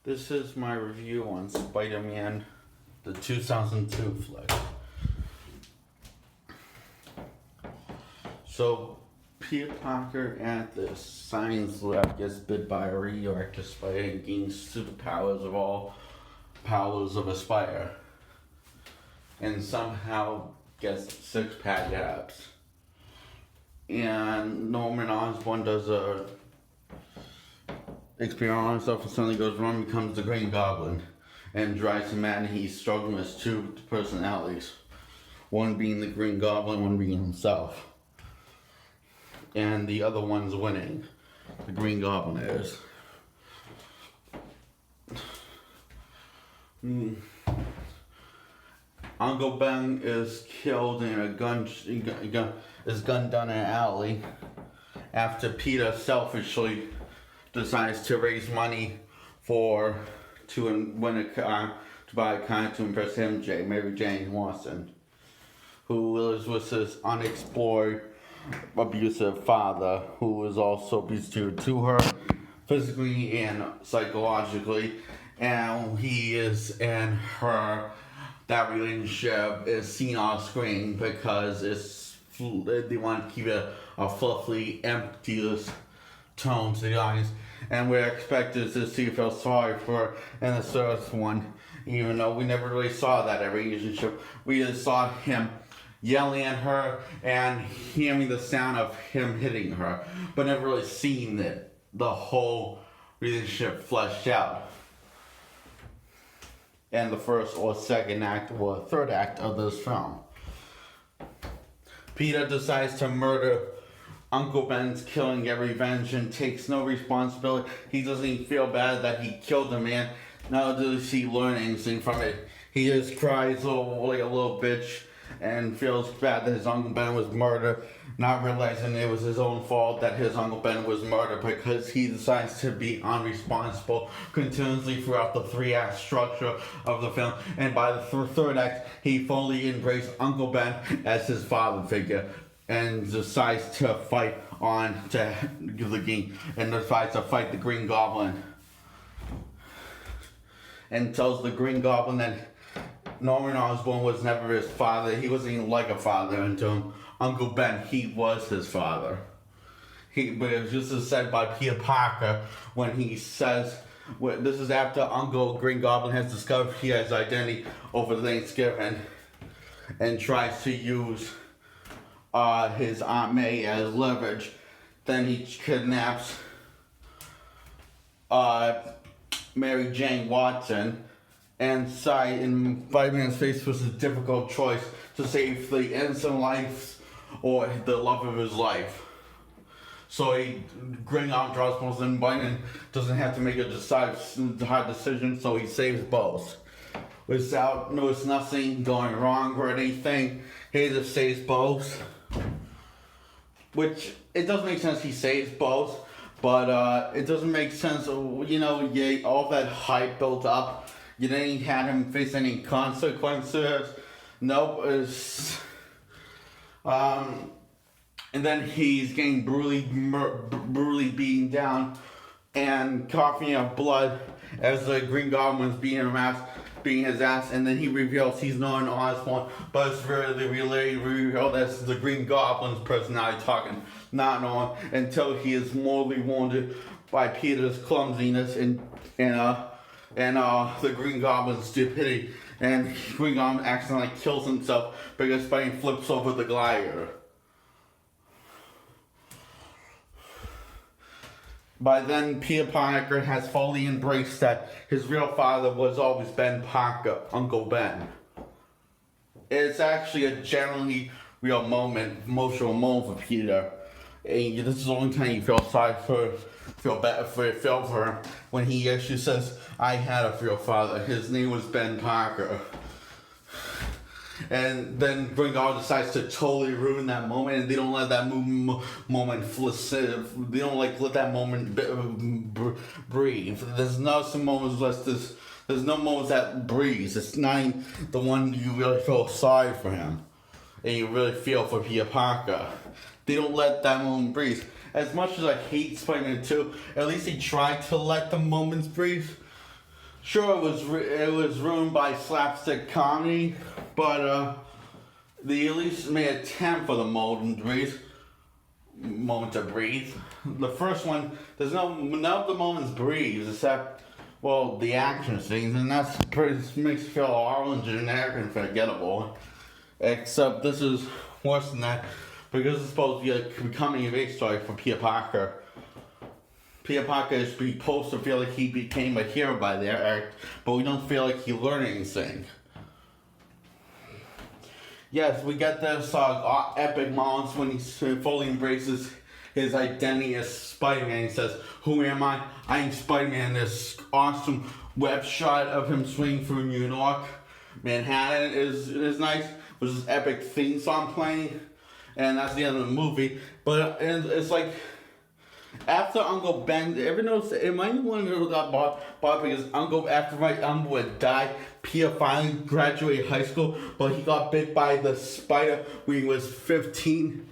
This is my review on Spider-Man, the 2002 flick. So, Peter Parker at the science lab gets bit by a radioactive spider and gains superpowers of all powers of a spider. And somehow gets six-pack abs. And Norman Osborn does a experiment on himself and suddenly goes wrong, becomes the Green Goblin and drives him mad. He's struggling with two personalities, one being the Green Goblin, one being himself, and the other one's winning. The Green Goblin is. Uncle Ben is killed in a gun down an alley after Peter selfishly decides to raise money to buy a car to impress MJ, Mary Jane Watson, who lives with his unexplored abusive father, who is also abusive to her physically and psychologically, and that relationship is seen on screen because they want to keep it a fluffy, emptiness tone to the audience, and we're expected to see feel sorry for in the first one, even though we never really saw that relationship. We just saw him yelling at her and hearing the sound of him hitting her, but never really seeing the whole relationship fleshed out. And the first or second act or third act of this film, Peter decides to murder Uncle Ben's, killing get revenge and takes no responsibility. He doesn't even feel bad that he killed the man. Nor does he learn anything from it. He just cries like a little bitch and feels bad that his Uncle Ben was murdered, not realizing it was his own fault that his Uncle Ben was murdered, because he decides to be unresponsible continuously throughout the three-act structure of the film. And by the third act, he fully embraced Uncle Ben as his father figure, and decides to fight the Green Goblin, and tells the Green Goblin that Norman Osborn was never his father. He wasn't even like a father until Uncle Ben. He was his father. But it was just said by Peter Parker when he says, this is after Uncle Green Goblin has discovered his identity over Thanksgiving and tries to use his Aunt May as leverage. Then he kidnaps Mary Jane Watson, and Spider-Man's faced with a difficult choice to save the innocent lives or the love of his life. So Green Goblin draws both, and Spider-Man doesn't have to make a hard decision, so he saves both. Without nothing going wrong or anything, he just saves both. Which, it does make sense he saves both, but it doesn't make sense, all that hype built up, you didn't have him face any consequences. Nope. And then he's getting brutally beaten down and coughing up blood as the Green Goblin's beating his ass, and then he reveals he's Norman Osborn, but it's really revealed that's the Green Goblin's personality talking, not Norman, until he is mortally wounded by Peter's clumsiness and the Green Goblin's stupidity, and Green Goblin accidentally kills himself because Spider-Man flips over the glider. By then, Peter Parker has fully embraced that his real father was always Ben Parker, Uncle Ben. It's actually a genuinely real emotional moment for Peter. And this is the only time you feel for him, when he actually says, "I had a real father. His name was Ben Parker." And then Green Goblin decides to totally ruin that moment, and they don't let that moment they don't let that moment breathe. There's no moments that breathes. It's not the one you really feel sorry for him, and you really feel for Peter Parker. They don't let that moment breathe. As much as I hate Spider-Man 2, at least they tried to let the moments breathe. Sure, it was ruined by slapstick comedy, but they at least made a attempt for the moment to breathe. The first one, there's none of the moments breathes except, well, the action scenes, and that's makes me feel all generic and forgettable. Except this is worse than that because it's supposed to be a coming of age story for Peter Parker. Peter Parker is supposed to feel like he became a hero by their act, but we don't feel like he learned anything. Yes, we get this epic moments when he fully embraces his identity as Spider-Man. He says, "Who am I? I am Spider-Man." This awesome web shot of him swinging through New York, Manhattan is nice. With this epic theme song playing, and that's the end of the movie. But it's like after Uncle Ben, ever notice? It might be one who got bought because after my uncle had died, Peter finally graduated high school, but he got bit by the spider when he was 15.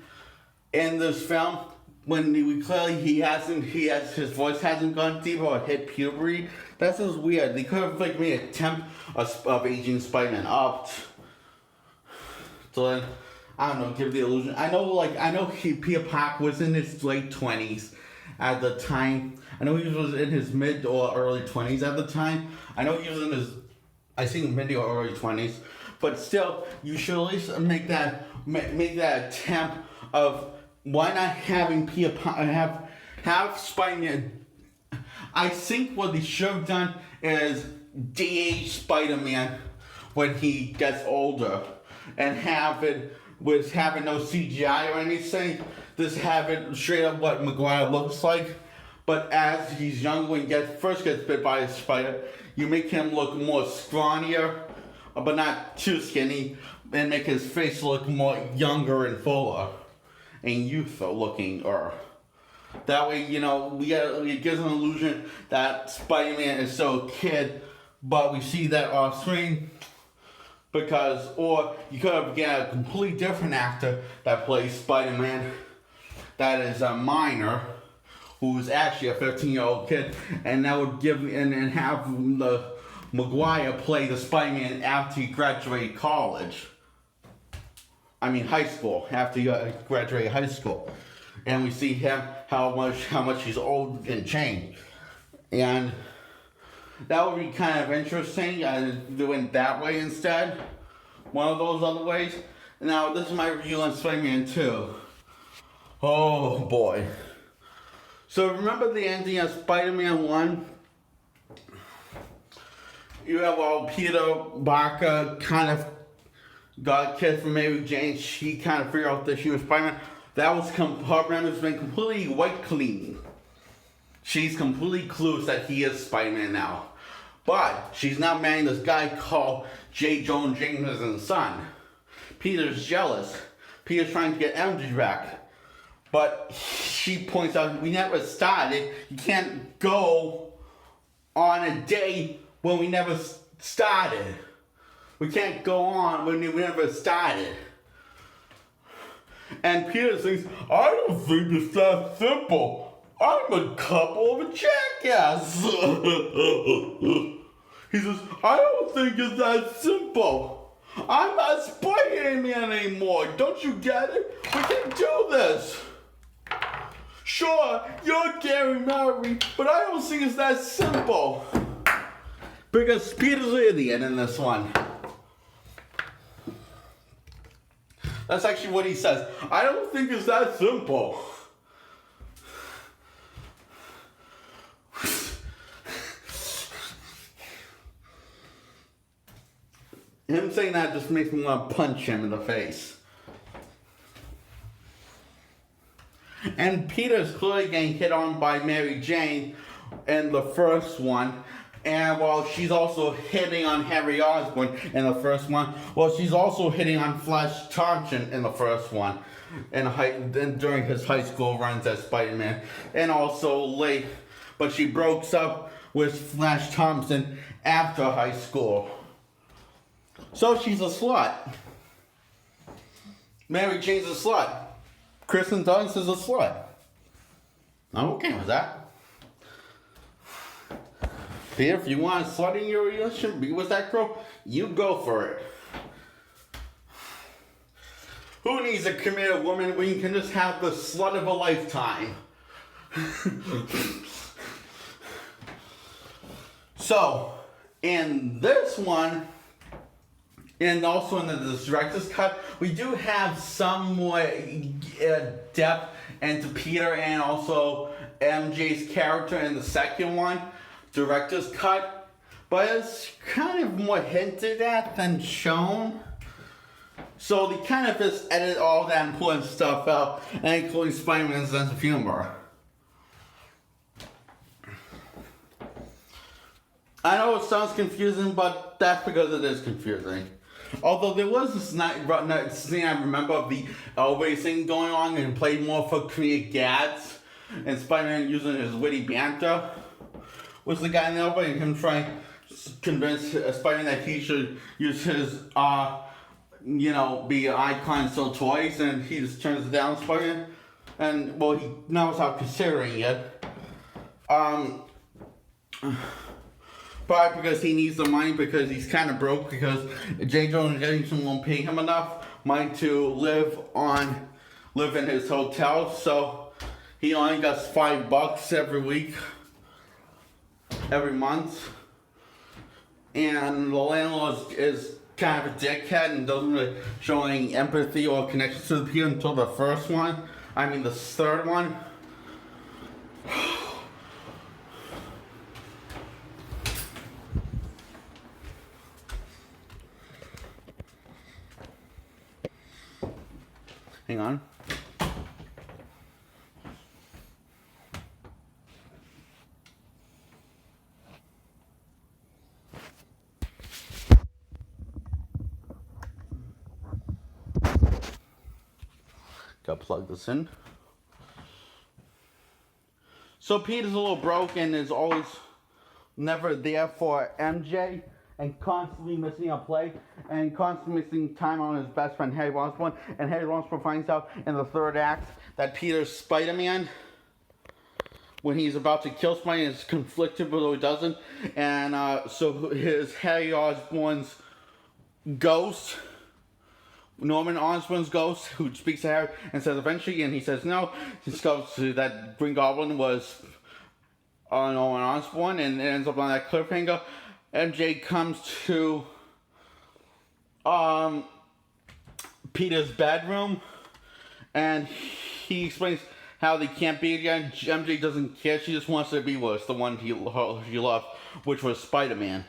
In this film, when his voice hasn't gone deeper or hit puberty. That's just weird. They could have like made an attempt of aging Spider-Man up. So then, I don't know, give the illusion. I know Peter Parker was in his late 20s at the time. I know he was in his mid or early 20s at the time. I know he was in his, mid or early 20s. But still, you should at least make that attempt of why not having Peter Parker have Spider-Man. I think what they should have done is de-age Spider-Man when he gets older. And have it with having no CGI or anything. Just have it straight up what Maguire looks like. But as he's younger, when he first gets bit by a spider, you make him look more scrawnier, but not too skinny, and make his face look more younger and fuller and youthful looking. That way, it gives an illusion that Spider-Man is still a kid, but we see that off screen. Or you could have got a completely different actor that plays Spider-Man that is a minor who's actually a 15-year-old kid, and that would give and have the Maguire play the Spider-Man after he graduated college. High school, after he graduated high school. And we see him how much he's old and changed. And that would be kind of interesting, doing it that way instead. One of those other ways. Now, this is my review on Spider-Man 2. Oh, boy. So, remember the ending of Spider-Man 1? You have Peter Parker kind of got kissed from Mary Jane. She kind of figured out that she was Spider-Man. That was her memory's been completely wiped clean. She's completely clueless that he is Spider-Man now. But she's now marrying this guy called J. Jonah Jameson's son. Peter's jealous. Peter's trying to get MJ back. But she points out, we never started. You can't go on a date when we never started. We can't go on when we never started. And Peter thinks, I don't think it's that simple. I'm a couple of a jackass. He says, I don't think it's that simple. I'm not Spider-Man anymore. Don't you get it? We can do this. Sure, you're Gary Murray, but I don't think it's that simple. Because Peter's an idiot in this one. That's actually what he says. I don't think it's that simple. Him saying that just makes me want to punch him in the face. And Peter's clearly getting hit on by Mary Jane in the first one. And while she's also hitting on Harry Osborn in the first one, well, she's also hitting on Flash Thompson in the first one, and during his high school runs as Spider-Man, and also late, but she breaks up with Flash Thompson after high school. So she's a slut. Mary Jane's a slut. Kristen Dunst is a slut. I'm okay with that. Peter, if you want to slut in your relationship, be with that girl, you go for it. Who needs a committed woman when you can just have the slut of a lifetime? So, in this one, and also in the director's cut, we do have somewhat depth into Peter and also MJ's character in the second one, director's cut, but it's kind of more hinted at than shown. So they kind of just edit all that important stuff out, and including Spider-Man's sense of humor. I know it sounds confusing, but that's because it is confusing. Although there was this scene I remember of the elevator thing going on and played more for comedic gags, and Spider-Man using his witty banter was the guy in the elevator and him trying to convince Spider-Man that he should use his, be an icon, sell toys, and he just turns it down, Spider-Man. And, well, he now without considering it. Probably because he needs the money because he's kind of broke because J. Jonah Jameson won't pay him enough money to live in his hotel, so he only gets $5 every month, and the landlord is kind of a dickhead and doesn't really show any empathy or connection to the people until the third one. Hang on. Gotta plug this in. So Peter's a little broke and is always never there for MJ and constantly missing a play and constantly missing time on his best friend Harry Osborn. And Harry Osborn finds out in the third act that Peter's Spider-Man when he's about to kill Spider-Man is conflicted, but he doesn't. And so his Harry Osborn's ghost, Norman Osborn's ghost, who speaks to Harry and says eventually, and he says no, he discovers that Green Goblin was Norman Osborn, and it ends up on that cliffhanger. MJ comes to Peter's bedroom, and he explains how they can't be again. MJ doesn't care, she just wants to be with the one he loved, which was Spider-Man.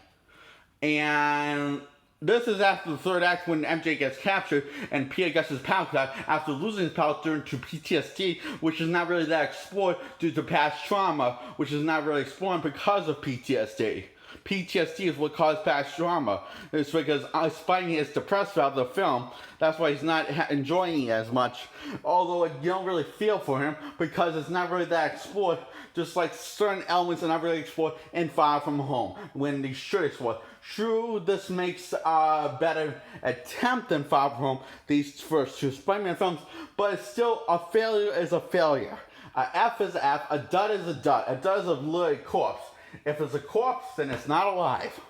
And this is after the third act when MJ gets captured and Peter gets his power back after losing his power due to PTSD, which is not really that explored due to past trauma, which is not really explored because of PTSD. PTSD is what caused past trauma. It's because Spidey is depressed throughout the film. That's why he's not enjoying it as much. Although you don't really feel for him because it's not really that explored. Just like certain elements are not really explored in Far From Home when they should explore. True, this makes a better attempt than Far From Home, these first two Spider-Man films, but it's still a failure is a failure. A F is a F, a dud is a dud. A dud is a little corpse. If it's a corpse, then it's not alive.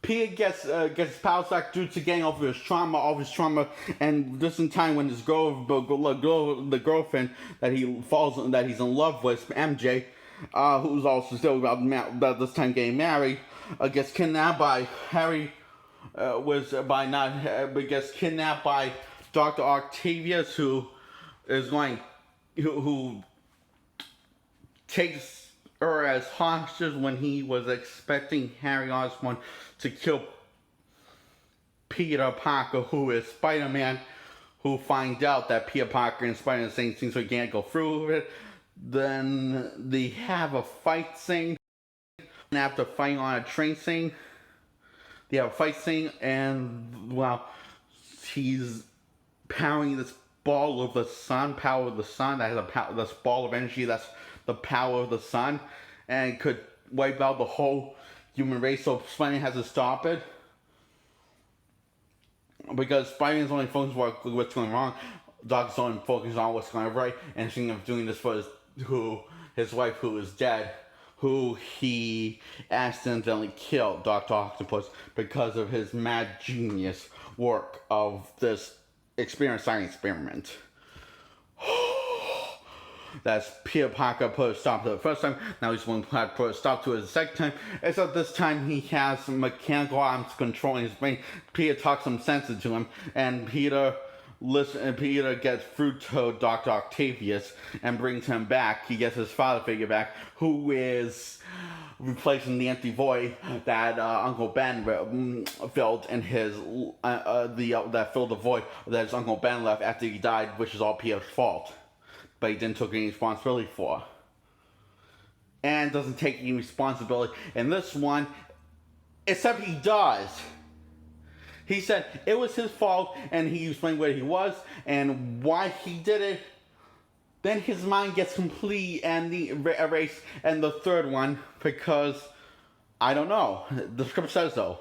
Peter gets powers back due to getting over his trauma, and this in time when his the girlfriend that he's in love with, MJ, who's also still about this time getting married, gets kidnapped by Harry. Gets kidnapped by Dr. Octavius, who takes her as hostage when he was expecting Harry Osborn to kill Peter Parker, who is Spider-Man, who finds out that Peter Parker and Spider-Man are the same thing, so he can't go through with it. Then they have a fight scene, and after fighting on a train scene, they have a fight scene, and well, he's powering this ball of the sun, power of the sun, that has this ball of energy that's the power of the sun, and could wipe out the whole human race, so Spider-Man has to stop it. because Spider-Man's only focused on what's going wrong. Doc's only focused on what's going right, and thinking of doing this for his wife who is dead, who he accidentally killed, Doctor Octopus, because of his mad genius work of this science experiment. That's Peter Parker put a stop to the first time. Now he's going to put a stop to it the second time. Except this time he has some mechanical arms controlling his brain. Peter talks some sense into him, and Peter gets through to Dr. Octavius and brings him back. He gets his father figure back, who is replacing the empty void that Uncle Ben filled in his that filled the void that his Uncle Ben left after he died, which is all Peter's fault. But he didn't take any responsibility for. And doesn't take any responsibility in this one, except he does. He said it was his fault, and he explained where he was and why he did it. Then his mind gets complete and erased. And the third one, because I don't know. The script says so.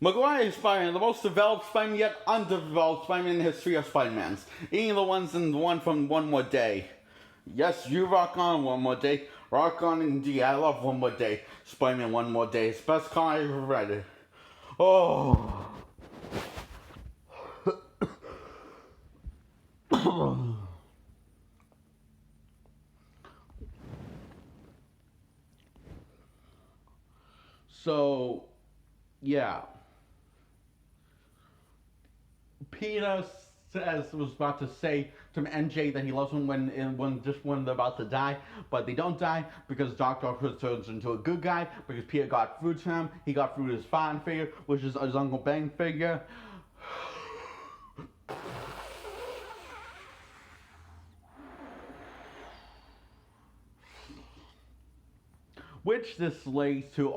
Maguire is Spider-Man, the most developed Spider-Man yet undeveloped Spider-Man in the history of Spider-Mans. Even the ones in the one from One More Day. Yes, you rock on One More Day. Rock on indeed. I love One More Day. Spider-Man One More Day. It's the best comic I've ever read. Oh. So, yeah. Peter was about to say to MJ that he loves him when they're about to die, but they don't die because Doctor Octopus turns into a good guy because Peter got through to him. He got through to his father figure, which is his Uncle Ben figure. Which this leads to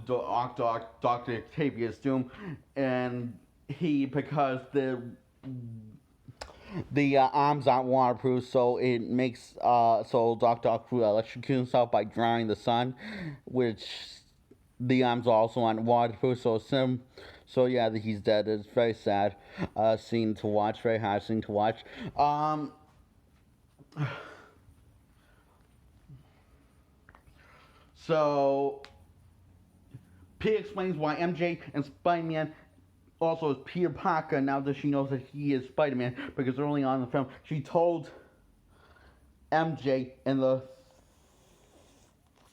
Dr. Octavius Doom, and because the arms aren't waterproof, so it makes so Dr. Octopus electrocutes himself by drawing the sun, which the arms also aren't waterproof, so yeah, he's dead. It's very sad scene to watch, very hard scene to watch. So Peter explains why MJ and Spider-Man also is Peter Parker now that she knows that he is Spider-Man, because early on in the film she told MJ in the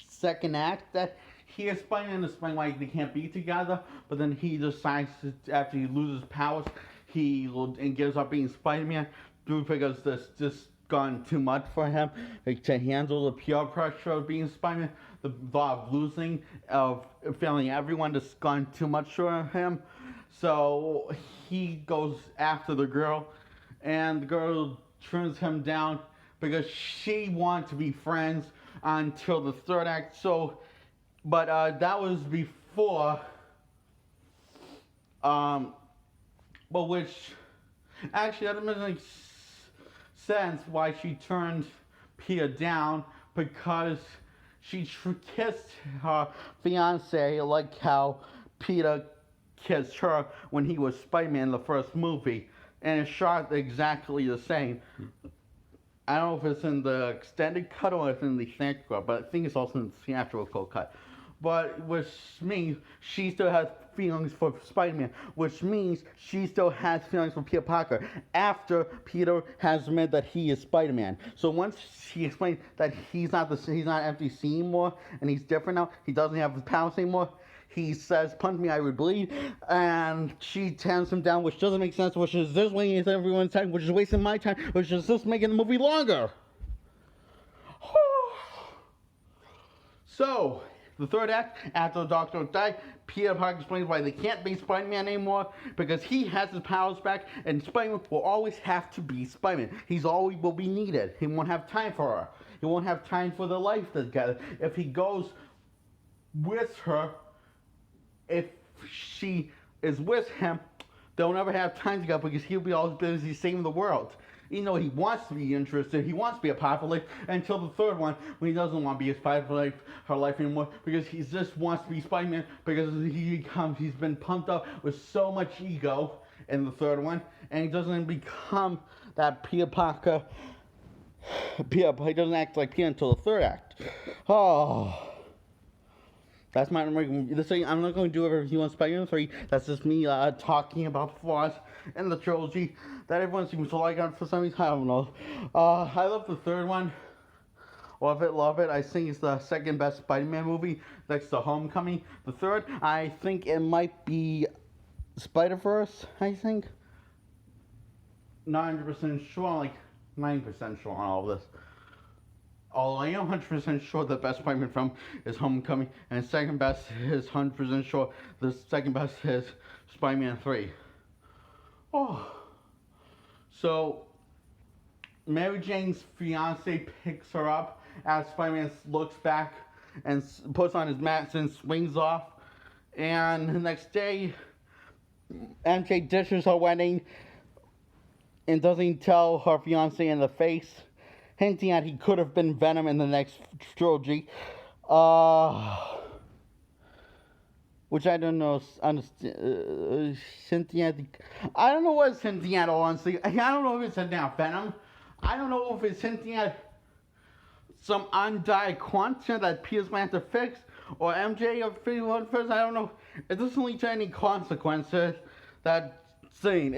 second act that he is Spider-Man, and explain why they can't be together, but then he decides after he loses powers and gives up being Spider-Man because this just gone too much for him to handle the peer pressure of being Spider-Man, the thought of losing, of failing everyone, just gone too much for him. So he goes after the girl, and the girl turns him down because she wanted to be friends until the third act. But that was before, but which actually that doesn't make sense why she turned Peter down, because she kissed her fiance like how Peter kissed her when he was Spider-Man in the first movie, and it's shot exactly the same. I don't know if it's in the extended cut or if it's in the theatrical cut, but I think it's also in the theatrical cut. But which means she still has feelings for Spider-Man, which means she still has feelings for Peter Parker after Peter has admitted that he is Spider-Man. So once she explains that he's not MCC anymore and he's different now, he doesn't have the powers anymore, he says, "Punch me, I would bleed," and she turns him down, which doesn't make sense, which is this wasting everyone's time, which is wasting my time, which is just making the movie longer. So, the third act, after the Doctor died, Peter Parker explains why they can't be Spider-Man anymore, because he has his powers back, and Spider-Man will always have to be Spider-Man. He's always will be needed. He won't have time for her. He won't have time for the life together. If he goes with her, if she is with him, they'll never have time together because he'll be always busy saving the world. You know, he wants to be interested, he wants to be a part of life, until the third one, when he doesn't want to be a part of her life anymore, because he just wants to be Spider-Man, because he's been pumped up with so much ego in the third one, and he doesn't become that Peter Parker. He doesn't act like Peter until the third act. Oh. That's my this thing. I'm not going to do a review on Spider-Man 3. That's just me talking about flaws in the trilogy that everyone seems to like for some reason. I don't know. I love the third one. Love it. I think it's the second best Spider-Man movie next to Homecoming. The third, I think it might be Spider-Verse, I think. 900% sure, like 9% sure on all of this. Although I am 100% sure the best Spider-Man film is Homecoming, and second best is 100% sure the second best is Spider-Man 3. Oh. So, Mary Jane's fiance picks her up as Spider-Man looks back and puts on his mask and swings off. And the next day, MJ dishes her wedding and doesn't tell her fiance in the face, hinting at he could have been Venom in the next trilogy. Which I don't know. Hinting at. I don't know what it's hinting at, honestly. I don't know if it's hinting at Venom. I don't know if it's hinting at some undyed quantum that Peter's going to have to fix, or MJ or first. I don't know. It doesn't lead to any consequences. That scene.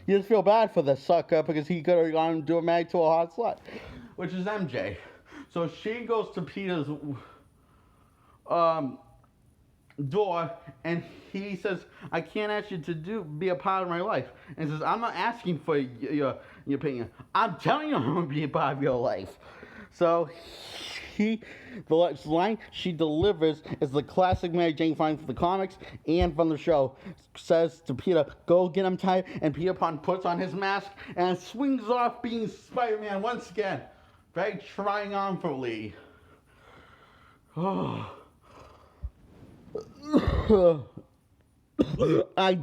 You just feel bad for the sucker because he could have gone to a married to a hot slut, which is MJ. So she goes to Peter's door, and he says, "I can't ask you to be a part of my life." And he says, "I'm not asking for your opinion. I'm telling you I'm going to be a part of your life." So the line she delivers is the classic Mary Jane find from the comics and from the show. Says to Peter, "Go get him tied," and Peter Pan puts on his mask and swings off being Spider-Man once again, very triumphantly. I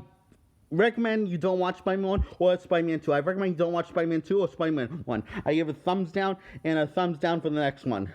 recommend you don't watch Spider-Man 1 or Spider-Man 2. I recommend you don't watch Spider-Man 2 or Spider-Man 1. I give a thumbs down and a thumbs down for the next one.